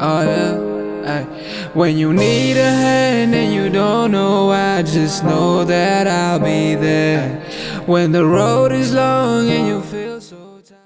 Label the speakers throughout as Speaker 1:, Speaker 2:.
Speaker 1: Oh yeah, ay. When you need a hand and you don't know why, just know that I'll be there. When the road is long and you feel so tired.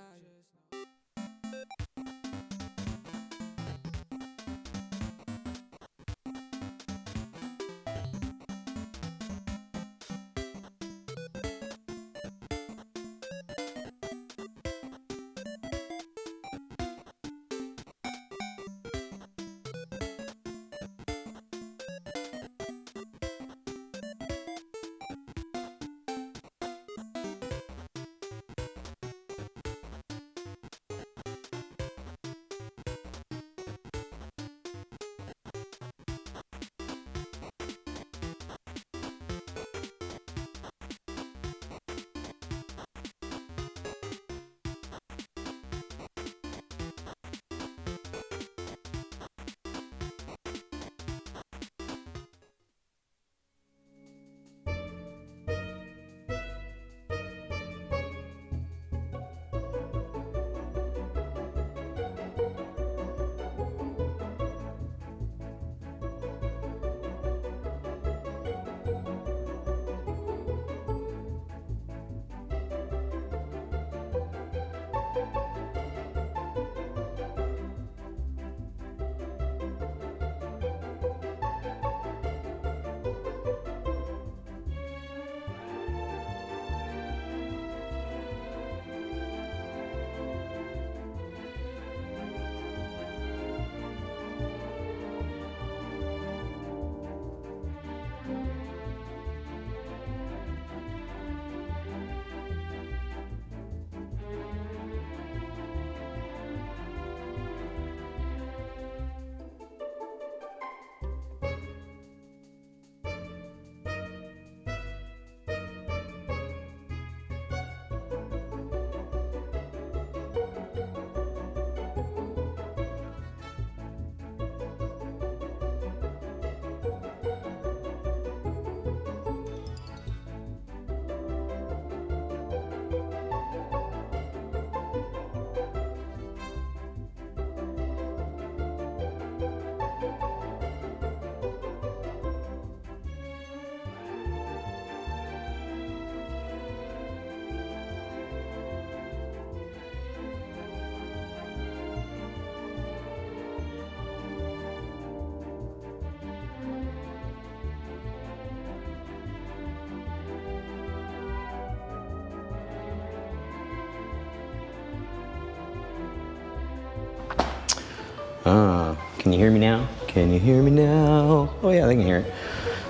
Speaker 2: Can you hear me now? Can you hear me now? Oh yeah, they can hear it.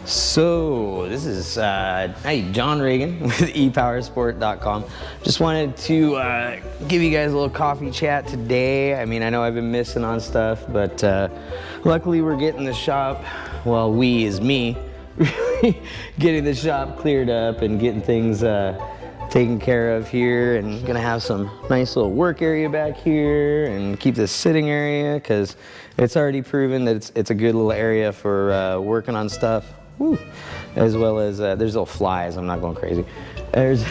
Speaker 2: So this is John Reagan with E-Powersport.com. Just wanted to give you guys a little coffee chat today. I mean, I know I've been missing on stuff, but luckily we're getting the shop, well, we is me, getting the shop cleared up and getting things taken care of here, and gonna have some nice little work area back here and keep this sitting area because it's already proven that it's a good little area for working on stuff. Woo. As well as there's little flies, I'm not going crazy. There's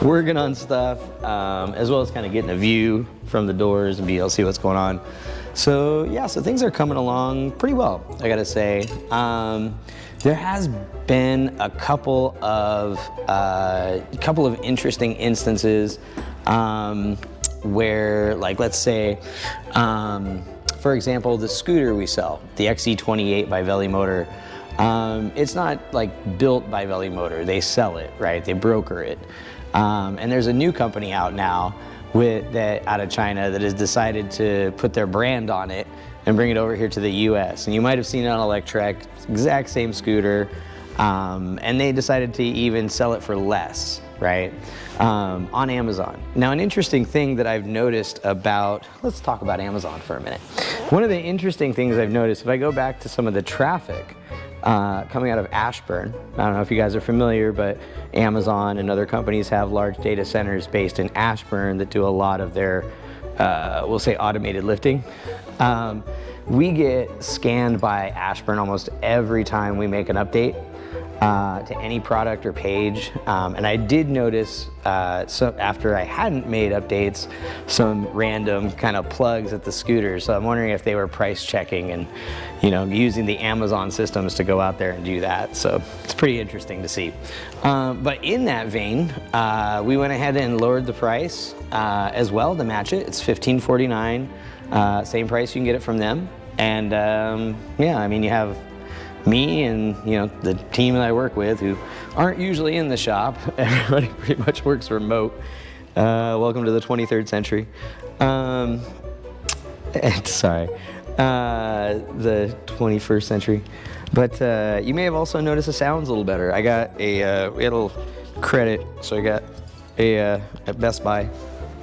Speaker 2: working on stuff, as well as kind of getting a view from the doors and be able to see what's going on. So yeah, so things are coming along pretty well, I gotta say. There has been a couple of interesting instances where, like, let's say, for example, the scooter we sell, the XE28 by Veli Motor. It's not like built by Veli Motor. They sell it, right? They broker it. And there's a new company out now out of China that has decided to put their brand on it and bring it over here to the US. And you might have seen it on Electrek, exact same scooter. And they decided to even sell it for less, right? On Amazon. Now, an interesting thing that I've noticed let's talk about Amazon for a minute. One of the interesting things I've noticed, if I go back to some of the traffic coming out of Ashburn, I don't know if you guys are familiar, but Amazon and other companies have large data centers based in Ashburn that do a lot of their, we'll say, automated lifting. We get scanned by Ashburn almost every time we make an update. to any product or page. And I did notice, so after I hadn't made updates, some random kind of plugs at the scooters. So I'm wondering if they were price checking and, using the Amazon systems to go out there and do that. So it's pretty interesting to see. But in that vein, we went ahead and lowered the price as well to match it. It's $15.49, same price you can get it from them. And yeah, I mean, you have me and the team that I work with who aren't usually in the shop. Everybody pretty much works remote. Welcome to the 23rd century. Sorry, the 21st century. But you may have also noticed the sound's a little better. I got a little credit, so I got at Best Buy.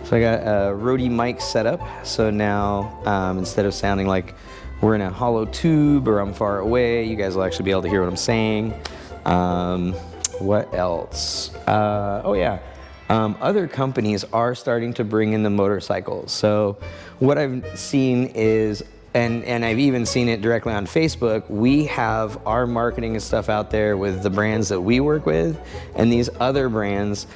Speaker 2: So I got a Rode mic setup. So now instead of sounding like we're in a hollow tube or I'm far away, you guys will actually be able to hear what I'm saying. What else? Oh yeah, other companies are starting to bring in the motorcycles. So what I've seen is, and I've even seen it directly on Facebook, we have our marketing and stuff out there with the brands that we work with, and these other brands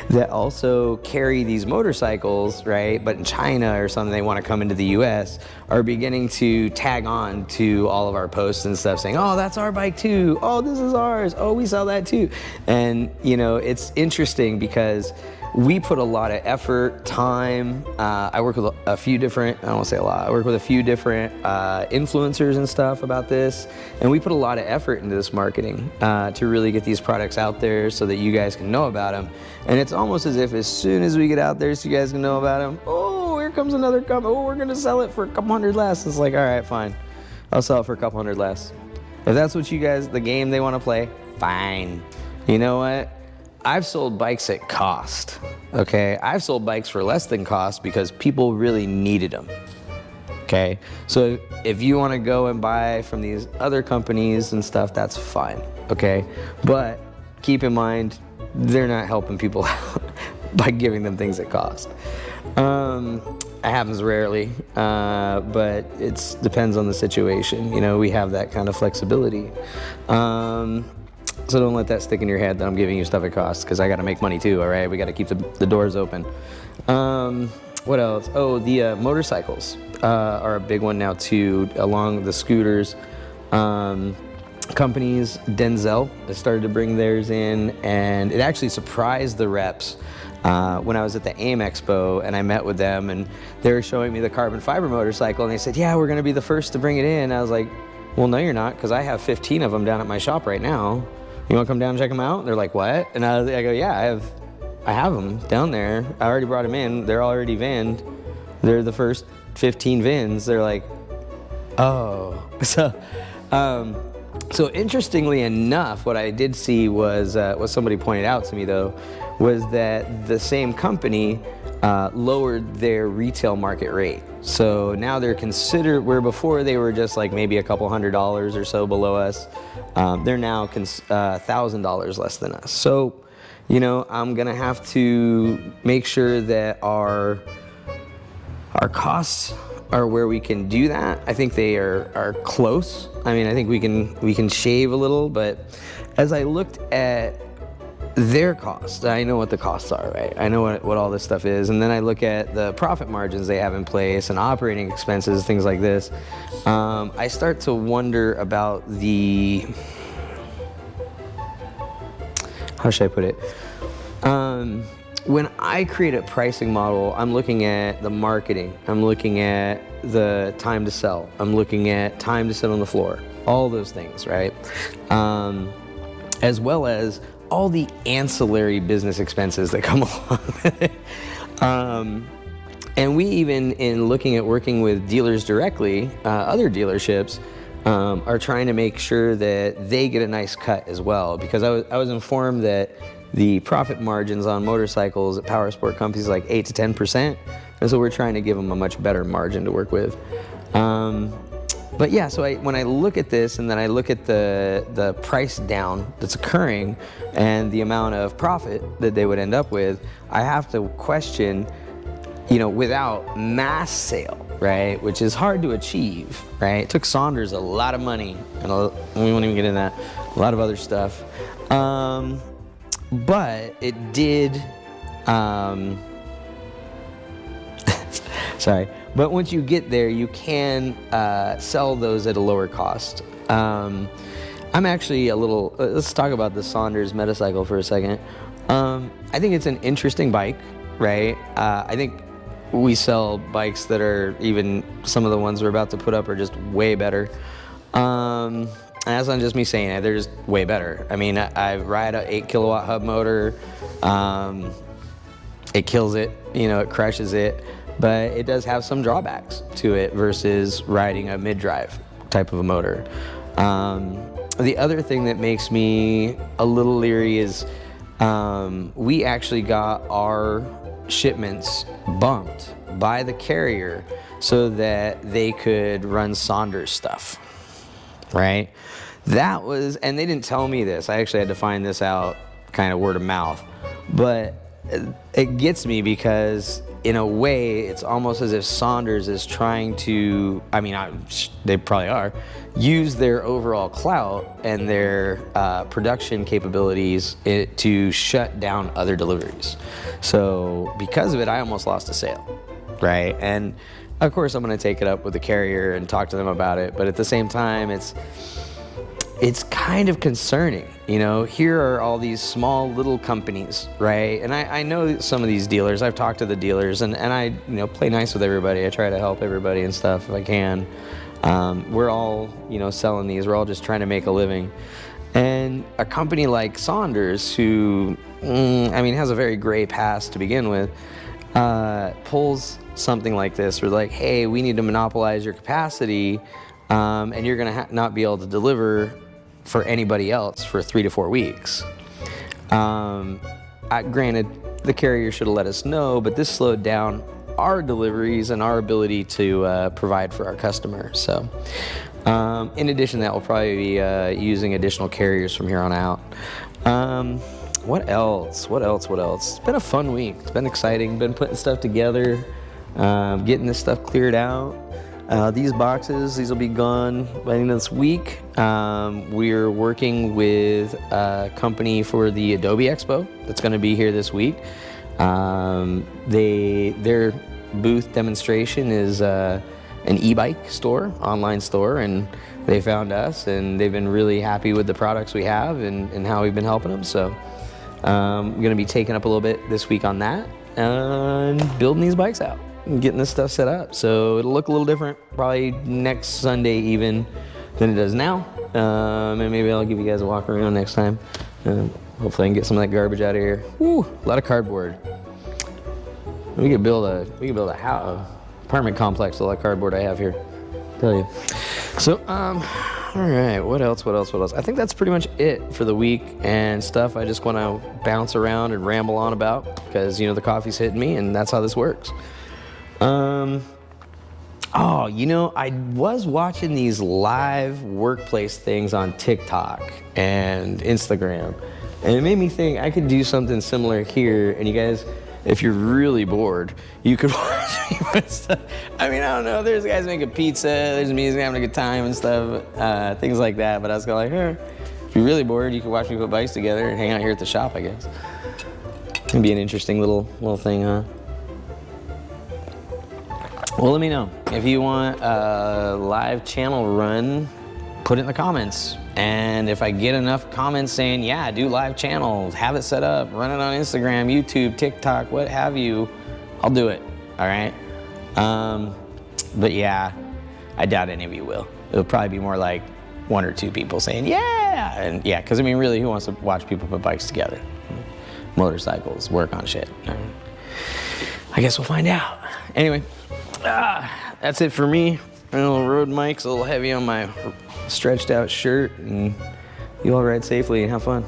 Speaker 2: that also carry these motorcycles, right? But in China or something, they want to come into the US, are beginning to tag on to all of our posts and stuff saying, oh, that's our bike too. Oh, this is ours. Oh, we sell that too. And it's interesting because we put a lot of effort, time. I work with a few different, I don't want to say a lot, I work with a few different influencers and stuff about this. And we put a lot of effort into this marketing to really get these products out there so that you guys can know about them. And it's almost as if as soon as we get out there so you guys can know about them, oh, here comes another company. Oh, we're going to sell it for a couple hundred less. It's like, all right, fine. I'll sell it for a couple hundred less. If that's what you guys, the game they want to play, fine. You know what? I've sold bikes at cost, okay? I've sold bikes for less than cost because people really needed them, okay? So if you want to go and buy from these other companies and stuff, that's fine, okay? But keep in mind, they're not helping people out by giving them things at cost. It happens rarely, but it depends on the situation. We have that kind of flexibility. So don't let that stick in your head that I'm giving you stuff at cost, because I got to make money too, all right? We got to keep the doors open. What else? Oh, the motorcycles are a big one now too, along the scooters. Companies, Denzel has started to bring theirs in, and it actually surprised the reps when I was at the AIM Expo and I met with them, and they were showing me the carbon fiber motorcycle, and they said, yeah, we're going to be the first to bring it in. I was like, well, no, you're not, because I have 15 of them down at my shop right now. You want to come down and check them out? They're like, what? And I go, yeah, I have them down there. I already brought them in. They're already VIN'd. They're the first 15 VINs. They're like, oh. So interestingly enough, what I did see was, what somebody pointed out to me though, was that the same company lowered their retail market rate. So now they're considered, where before they were just like maybe a couple $100s or so below us, they're now $1,000 less than us. So, I'm gonna have to make sure that our costs are where we can do that. I think they are close. I mean, I think we can shave a little, but as I looked at their costs, I know what the costs are, right? I know what all this stuff is, and then I look at the profit margins they have in place and operating expenses, things like this. I start to wonder about how should I put it? When I create a pricing model, I'm looking at the marketing, I'm looking at the time to sell, I'm looking at time to sit on the floor, all those things, right? As well as all the ancillary business expenses that come along with it. And we even, in looking at working with dealers directly, other dealerships, are trying to make sure that they get a nice cut as well, because I was informed that the profit margins on motorcycles at powersport companies are like 8 to 10%, and so we're trying to give them a much better margin to work with. But yeah, so when I look at this and then I look at the price down that's occurring and the amount of profit that they would end up with, I have to question, without mass sale, right, which is hard to achieve, right? It took Saunders a lot of money, and we won't even get into that. a lot of other stuff. But it did, sorry. But once you get there, you can sell those at a lower cost. I'm actually a little, let's talk about the Saunders Metacycle for a second. I think it's an interesting bike, right? I think we sell bikes that are even, some of the ones we're about to put up are just way better. And that's not just me saying it, they're just way better. I mean, I ride a 8 kilowatt hub motor. It kills it, you know, it crushes it, but it does have some drawbacks to it versus riding a mid-drive type of a motor. The other thing that makes me a little leery is we actually got our shipments bumped by the carrier so that they could run Saunders stuff, right? That was, and they didn't tell me this. I actually had to find this out kind of word of mouth, but it gets me because in a way it's almost as if Saunders is trying to, I mean, they probably are, use their overall clout and their production capabilities to shut down other deliveries. So because of it, I almost lost a sale, right? And of course I'm going to take it up with the carrier and talk to them about it, but at the same time it's kind of concerning. You know, here are all these small little companies, right? And I know some of these dealers. I've talked to the dealers, and I, you know, play nice with everybody. I try to help everybody and stuff if I can. We're all, you know, selling these. We're all just trying to make a living. And a company like Saunders, who, I mean, has a very gray past to begin with, pulls something like this. We're like, hey, we need to monopolize your capacity, and you're going to not be able to deliver for anybody else for 3 to 4 weeks. Granted, the carrier should have let us know, but this slowed down our deliveries and our ability to provide for our customers. So, in addition to that, we'll probably be using additional carriers from here on out. What else? It's been a fun week. It's been exciting. Been putting stuff together, getting this stuff cleared out. These boxes, these will be gone by the end of this week. We're working with a company for the Adobe Expo that's going to be here this week. Their booth demonstration is an e-bike store, online store, and they found us, and they've been really happy with the products we have and how we've been helping them. So I'm going to be taking up a little bit this week on that and building these bikes out and getting this stuff set up. So it'll look a little different probably next Sunday even than it does now. And maybe I'll give you guys a walk around next time. Hopefully I can get some of that garbage out of here. Woo, a lot of cardboard. We could build a house, apartment complex with all that cardboard I have here. Tell you. So, all right, what else? I think that's pretty much it for the week and stuff I just want to bounce around and ramble on about because, you know, the coffee's hitting me and that's how this works. Oh, you know, I was watching these live workplace things on TikTok and Instagram, and it made me think I could do something similar here. And you guys, if you're really bored, you could watch me with stuff. I mean, I don't know, there's guys making pizza, there's music, having a good time and stuff, things like that. But I was kind of like, if you're really bored, you can watch me put bikes together and hang out here at the shop, I guess. It'd be an interesting little thing, huh? Well, let me know. If you want a live channel run, put it in the comments. And if I get enough comments saying, yeah, do live channels, have it set up, run it on Instagram, YouTube, TikTok, what have you, I'll do it, all right? But yeah, I doubt any of you will. It'll probably be more like 1 or 2 people saying, yeah! And yeah, because I mean, really, who wants to watch people put bikes together? Motorcycles, work on shit. I guess we'll find out. Anyway. That's it for me. A little road mic's a little heavy on my stretched out shirt, and you all ride safely and have fun.